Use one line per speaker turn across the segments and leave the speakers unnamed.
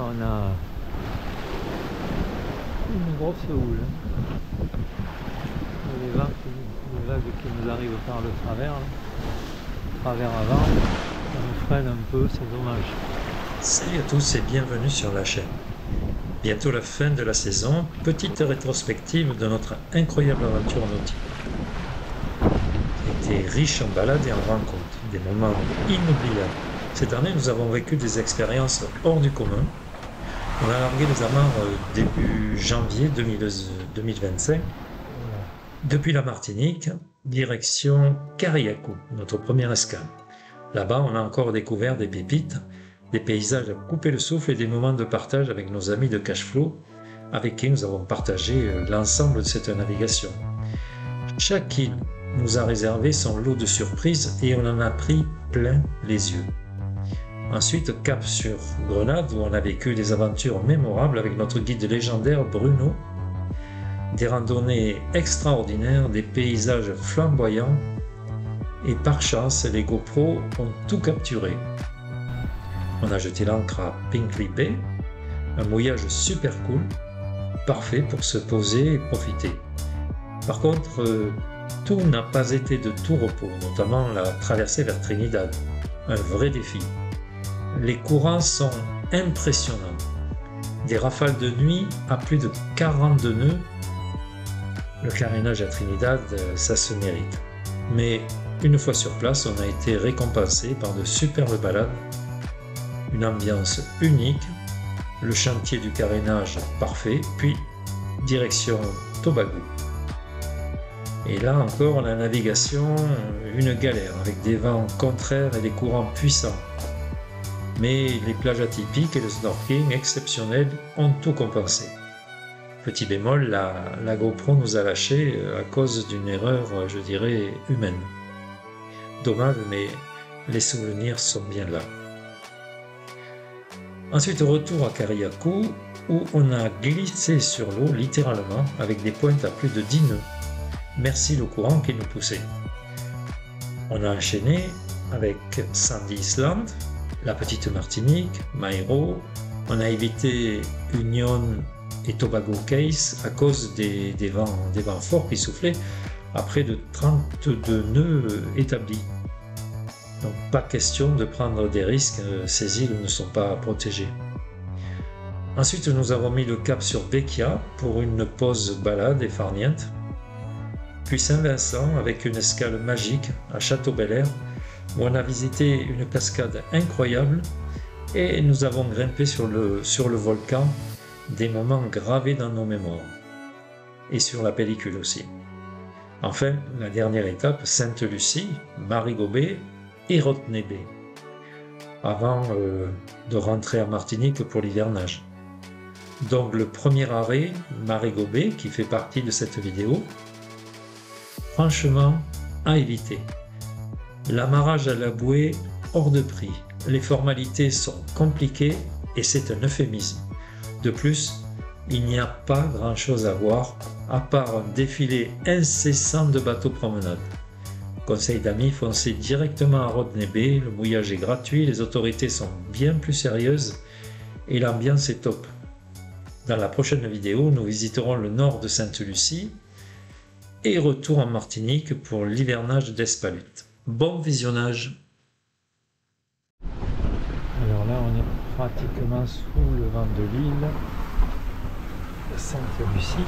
on a une grosse houle. Les vagues qui nous arrivent par le travers, là. Travers avant, ça nous freine un peu, c'est dommage.
Salut à tous et bienvenue sur la chaîne. Bientôt la fin de la saison, petite rétrospective de notre incroyable aventure nautique. Été riche en balades et en rencontres, des moments inoubliables. Cette année, nous avons vécu des expériences hors du commun. On a largué les amarres début janvier 2025. Depuis la Martinique, direction Cariaco, notre première escale. Là-bas, on a encore découvert des pépites, des paysages à couper le souffle et des moments de partage avec nos amis de Cashflow, avec qui nous avons partagé l'ensemble de cette navigation. Chaque île nous a réservé son lot de surprises et on en a pris plein les yeux. Ensuite, cap sur Grenade, où on a vécu des aventures mémorables avec notre guide légendaire Bruno. Des randonnées extraordinaires, des paysages flamboyants, et par chance, les GoPro ont tout capturé. On a jeté l'ancre à Pinkley Bay, un mouillage super cool, parfait pour se poser et profiter. Par contre, tout n'a pas été de tout repos, notamment la traversée vers Trinidad, un vrai défi. Les courants sont impressionnants, des rafales de nuit à plus de 42 nœuds. Le carénage à Trinidad, ça se mérite. Mais une fois sur place, on a été récompensé par de superbes balades, une ambiance unique, le chantier du carénage parfait, puis direction Tobago. Et là encore, la navigation, une galère avec des vents contraires et des courants puissants. Mais les plages atypiques et le snorkeling exceptionnel ont tout compensé. Petit bémol, la GoPro nous a lâchés à cause d'une erreur, je dirais, humaine. Dommage, mais les souvenirs sont bien là. Ensuite, retour à Cariaco, où on a glissé sur l'eau, littéralement, avec des pointes à plus de 10 nœuds. Merci le courant qui nous poussait. On a enchaîné avec Sandy Island, la petite Martinique, Mairo. On a évité Union et Tobago Case à cause des vents forts qui soufflaient à près de 32 nœuds établis. Donc pas question de prendre des risques, ces îles ne sont pas protégées. Ensuite, nous avons mis le cap sur Bequia pour une pause balade et farniente. Puis Saint-Vincent avec une escale magique à Château-Bel-Air où on a visité une cascade incroyable et nous avons grimpé sur le volcan, des moments gravés dans nos mémoires. Et sur la pellicule aussi. Enfin, la dernière étape, Sainte-Lucie, Marigot Bay et Rottnest Bay, avant de rentrer en Martinique pour l'hivernage. Donc le premier arrêt, Marigot Bay, qui fait partie de cette vidéo, franchement, à éviter. L'amarrage à la bouée, hors de prix. Les formalités sont compliquées et c'est un euphémisme. De plus, il n'y a pas grand-chose à voir, à part un défilé incessant de bateaux promenades. Conseil d'amis, foncez directement à Rottnest Bay, le mouillage est gratuit, les autorités sont bien plus sérieuses et l'ambiance est top. Dans la prochaine vidéo, nous visiterons le nord de Sainte-Lucie et retour en Martinique pour l'hivernage d'Espalute. Bon visionnage!
Alors là, on est pratiquement sous le vent de l'île Sainte-Lucie.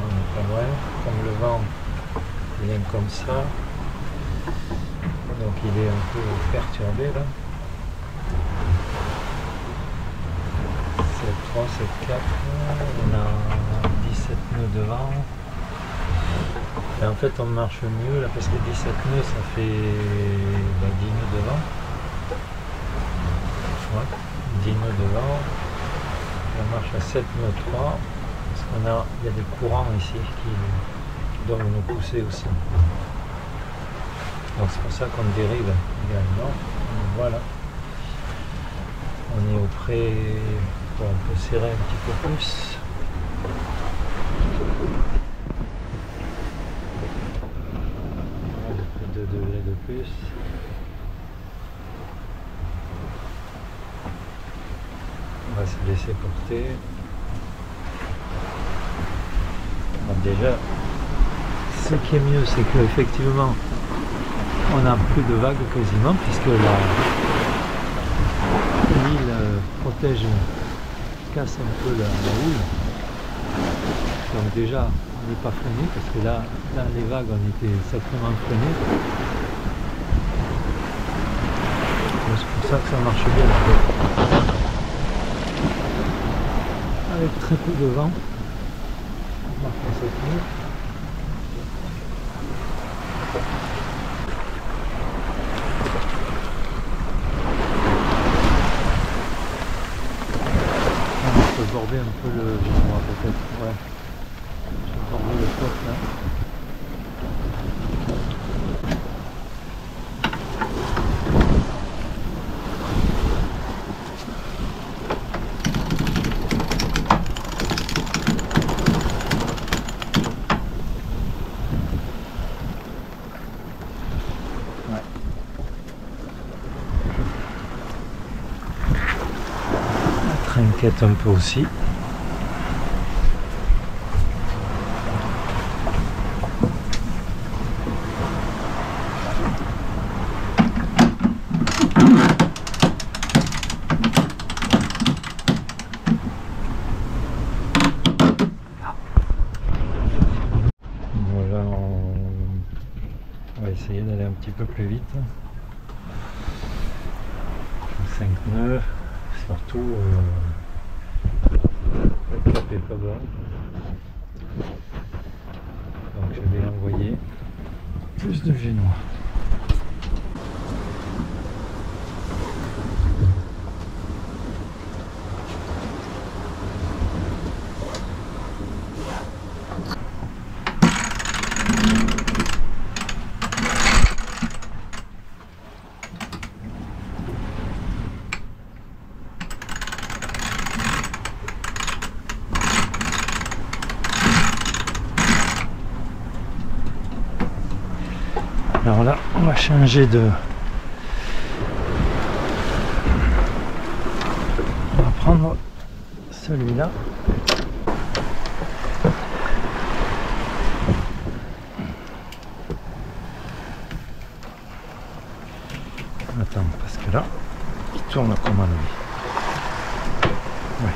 On est pas loin, comme le vent vient comme ça, donc il est un peu perturbé là. 7-3, 7-4, on a 17 nœuds de vent. Et en fait on marche mieux là parce que 17 nœuds ça fait 10 nœuds de vent. Ouais, 10 nœuds de vent. On marche à 7 nœuds 3 parce qu'il y a des courants ici qui doivent nous pousser aussi. Donc c'est pour ça qu'on dérive également. Donc, voilà. On est au près, on peut serrer un petit peu plus. Voilà, 2 degrés de plus. pas se laisser porter. Bon, déjà, ce qui est mieux, c'est qu'effectivement, on n'a plus de vagues quasiment, puisque l'île protège, casse un peu la houle. Donc déjà, on n'est pas freiné, parce que là, les vagues, on était sacrément freinés. C'est pour ça que ça marche bien. Avec très peu de vent, on marque cette nuit. On peut border un peu le génois peut-être. Ouais. Je vais border le top là. Trinquette un peu aussi. Voilà, on va essayer d'aller un petit peu plus vite. 5 nœuds, surtout le cap est pas bas. Donc je vais envoyer plus de génois. Alors là, on va changer de... On va prendre celui-là. Attends, parce que là, il tourne comment lui? Ouais.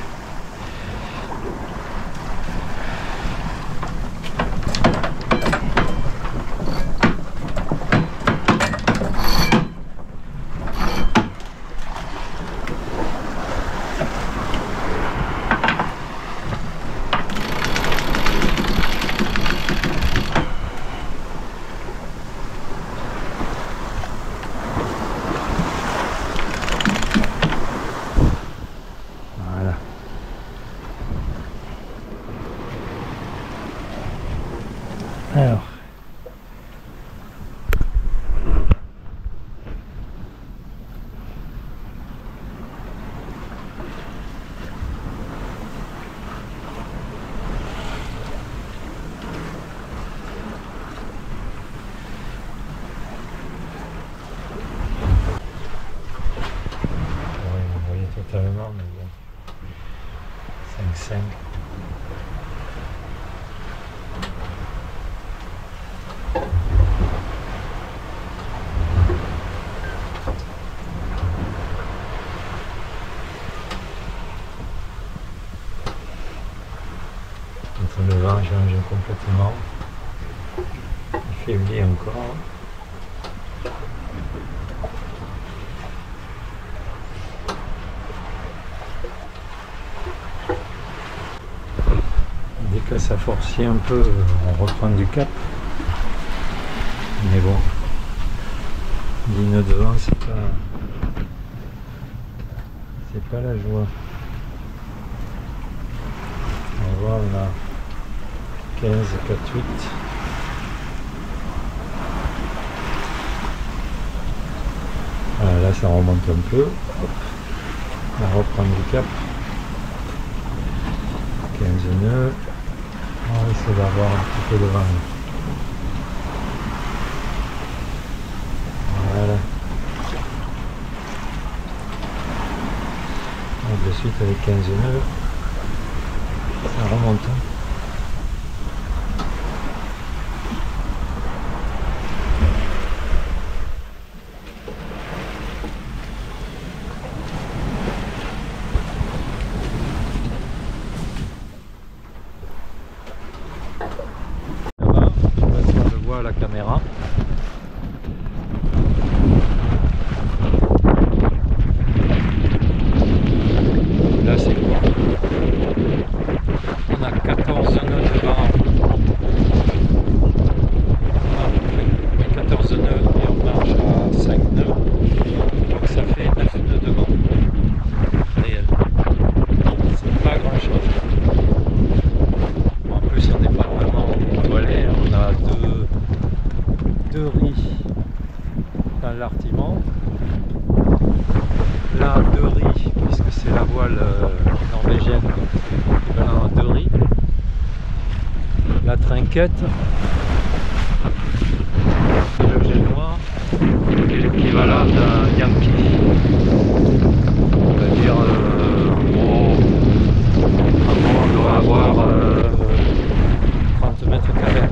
Alors, vous voyez totalement, mais bon, 5,5. Le vent change complètement, il faiblit encore. Dès que ça forcit un peu, on reprend du cap. Mais bon, 10 nœuds de vent, c'est pas la joie. On va voir, on a 15, 4, 8. Voilà, là ça remonte un peu. Hop. On reprend du cap. 15 nœuds. On va essayer d'avoir un petit peu de vent. Voilà. de suite avec 15 nœuds, ça remonte. Là-bas, je sais pas si on le voit à la caméra. Là c'est quoi? On a 14 nœuds devant. Ah, 14 nœuds et on marche à 5 nœuds. Donc ça fait 9 nœuds devant. Réel. C'est pas grand chose. En plus on n'est pas vraiment étoilé. On a deux riz dans l'artiment. Là, 2 riz, puisque c'est la voile norvégienne, donc c'est équivalent à 2 riz. La trinquette, et le génois, qui est l'équivalent d'un Yankee. C'est-à-dire, en gros, on doit avoir 30 mètres carrés.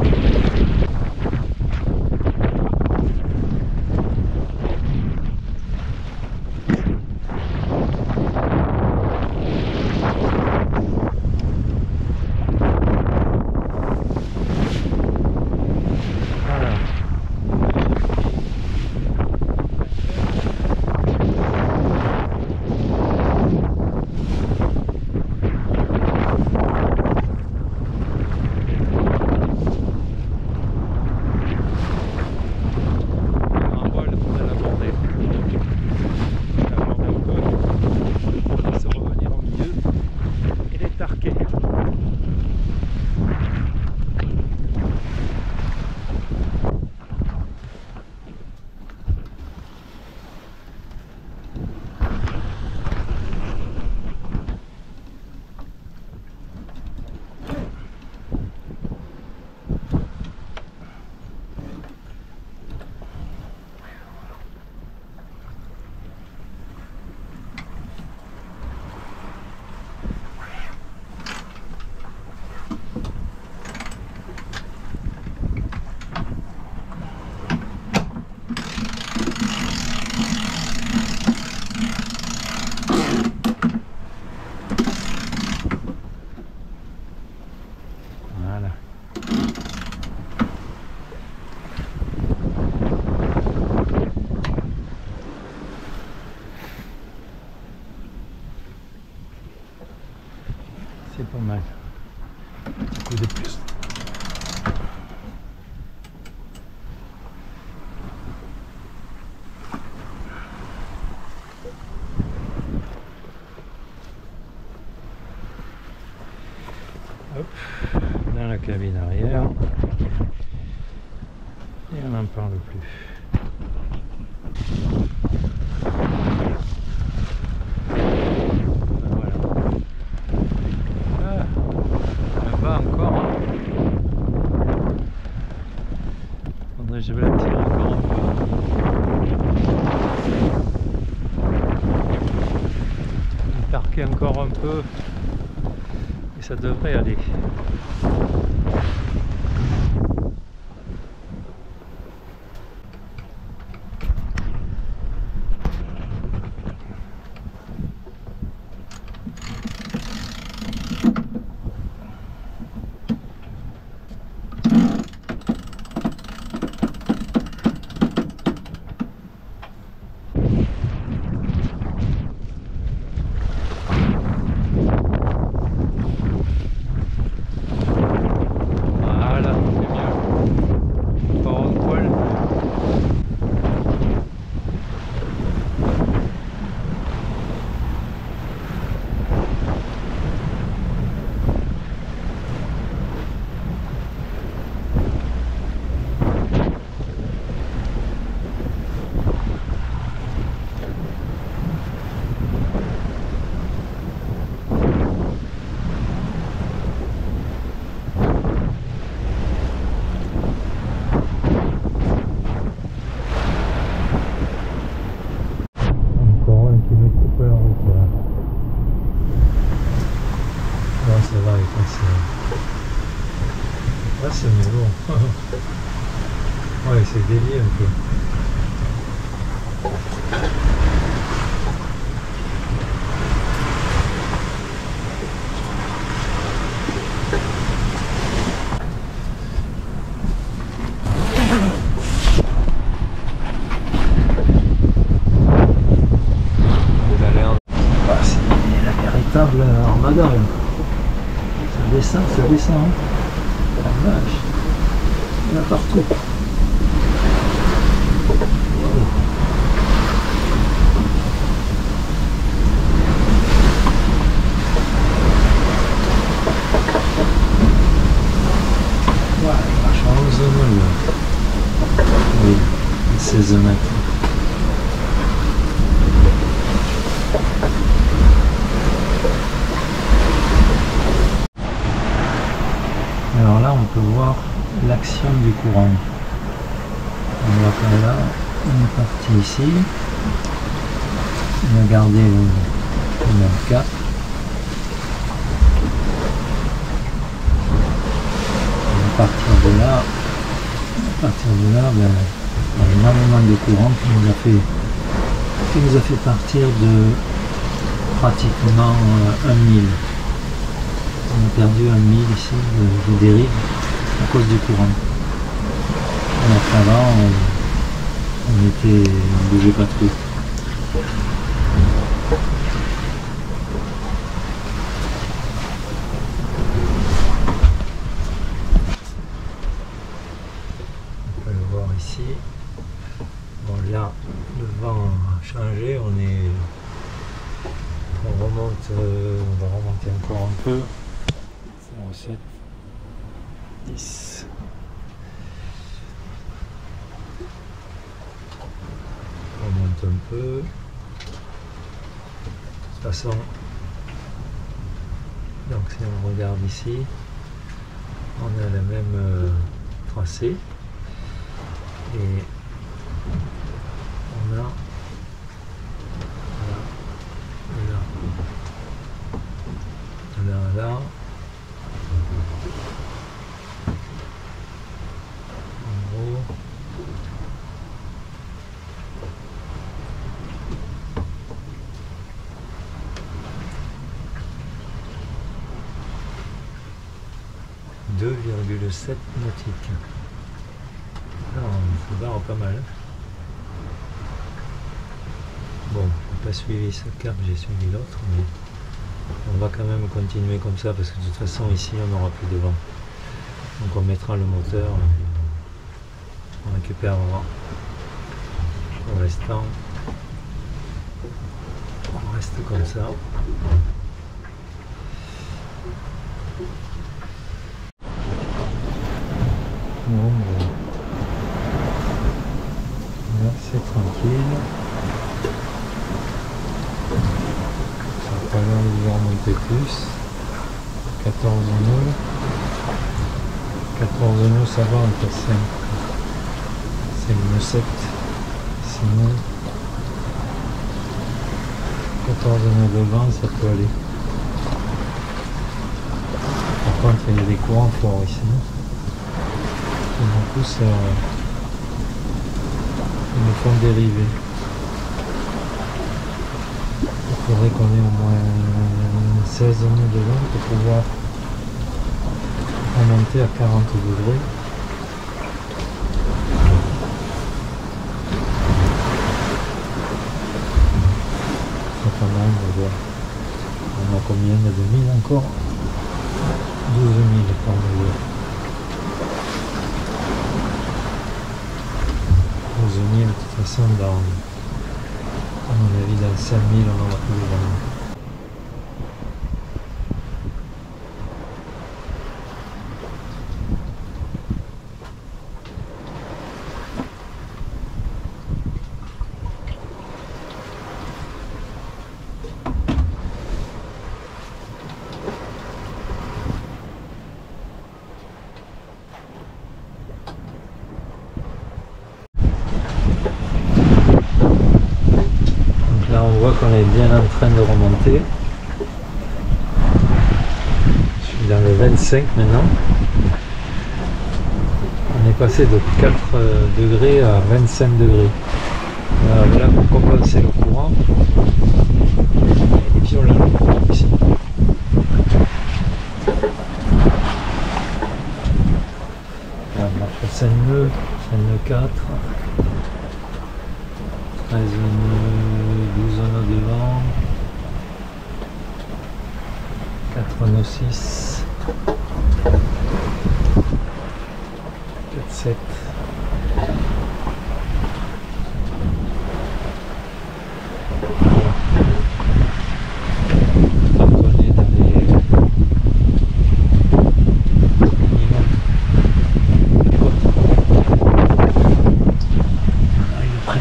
C'est pas mal. Un petit coup de plus. Hop, dans la cabine arrière. Et on n'en parle plus. Je vais la tirer encore un peu. Tarquer encore un peu et ça devrait aller. ça va avec un seul. Ah, c'est mieux bon. Ouais, c'est délié un peu. Ah, c'est la véritable armada. Ça descend. Hein. La vache. Il y en a partout. Oui, 16 mètres. Alors là, on peut voir l'action du courant. On voit que là, on est parti ici. On a gardé le même cap. À partir de là, ben, il y a énormément de courant qui nous a fait partir de pratiquement 1 mille. On a perdu 1 mille ici de dérive à cause du courant. Alors qu'avant, on bougeait pas trop. Ici, bon là le vent a changé, on va remonter encore un peu, 0,7, 10, on remonte un peu, de toute façon, donc si on regarde ici, on a le même tracé. Et on a là, en gros, (2,7 nautiques). On se barre pas mal. Bon, j'ai pas suivi ce cap, j'ai suivi l'autre, mais on va quand même continuer comme ça parce que de toute façon ici on n'aura plus de vent. Donc on mettra le moteur, on récupérera. Pour l'instant, on reste comme ça. Bon, là c'est tranquille. Ça va pas l'air de vouloir monter plus. 14 nœuds. 14 nœuds ça va, on peut 5. C'est le 7. Sinon 14 nœuds de vent ça peut aller. Par contre il y a des courants forts ici. Et du coup ça ils me font dériver. Il faudrait qu'on ait au moins 16 nœuds de long pour pouvoir remonter à 40 degrés. C'est pas mal, on va voir. On a combien de 2000 encore? 12 000 par million. 12 000 de toute façon, à mon avis dans 5 000 on n'aura plus de vent. On voit qu'on est bien en train de remonter dans les 25 maintenant. On est passé de 4 degrés à 25 degrés. Voilà pour compenser le courant. Il est violent le courant ici. Là, on marche à 5 nœuds, 5 nœuds 4. 13 nœuds, 12 nœuds devant. 4 nœuds 6. 4, 7.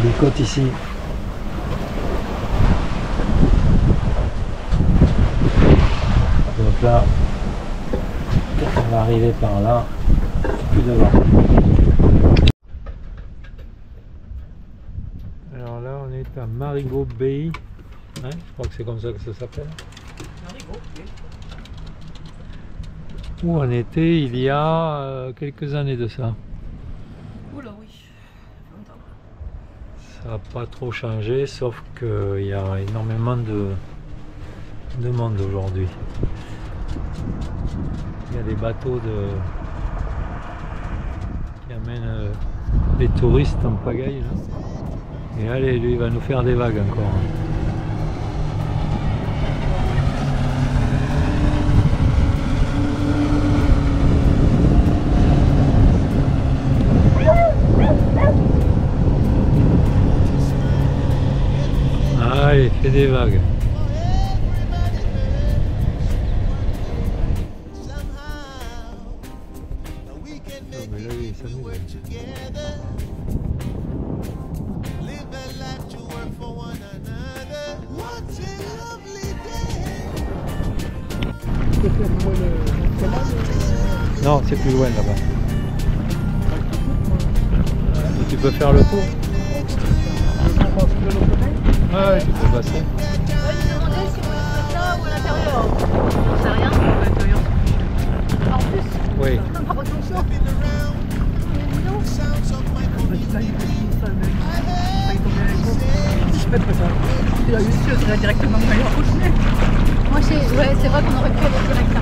Des côtes ici. Donc là, on va arriver par là, plus devant. Alors là, on est à Marigot Bay. Hein, je crois que c'est comme ça que ça s'appelle. Marigot, oui. Où on était il y a quelques années de ça.
Oula, oui.
Ça n'a pas trop changé, sauf qu'il y a énormément de monde aujourd'hui. Il y a des bateaux qui amènent les touristes en pagaille. Là. Et allez, lui il va nous faire des vagues encore. Allez, fais des vagues. Oh, mais là, il s'amuse. Non, c'est plus loin là-bas. Et tu peux faire le tour. Ouais, tu peux passer.
Ouais, je me demandais si on voulait faire ça ou à l'intérieur. J'en sais rien, à l'intérieur. En plus,
Oui.
on n'a pas de fonction. Mais dis donc.
Directement
Moi, c'est vrai qu'on aurait pu aller direct là.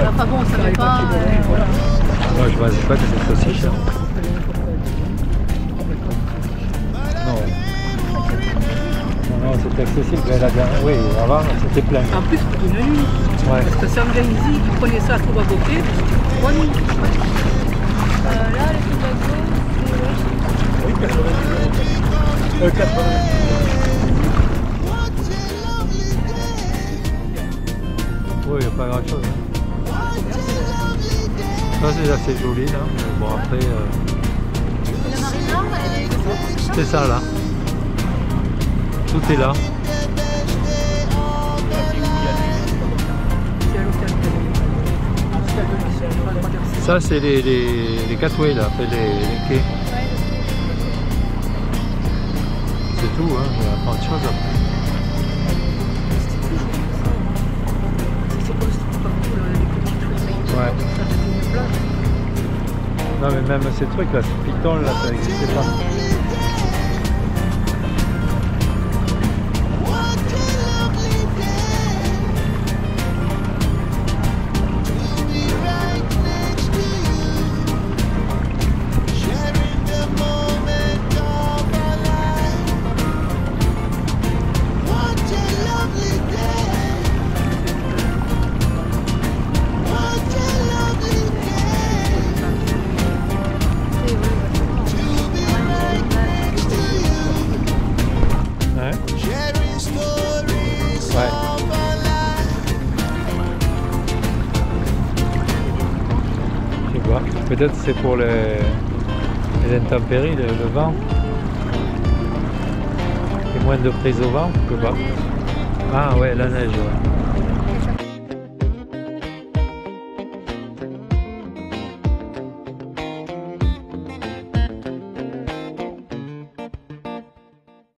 Enfin bon, on savait pas.
Moi, je ne sais pas que c'est aussi cher. Non. Non, c'était accessible. Mais la dernière, oui, avant, c'était plein.
En plus, pour une nuit.
Ouais.
Parce que Sangenzi, qui prenait ça à tout va boquer, c'était 3 nuits.
Là, les trucs de
Oui, 80. Oui, il n'y a pas grand chose. Hein. Ça, c'est assez joli là. Bon, après.
la marina, elle est...
C'est ça là. Tout est là. Ça, c'est les catways là, enfin, les quais. C'est tout, hein. Il y a pas de choses après. Ouais. Non mais même ces trucs là, ce piton là, ça n'existait pas. Peut-être c'est pour les intempéries, le vent. Il y a moins de prise au vent, je sais pas. Ah ouais, la neige, ouais.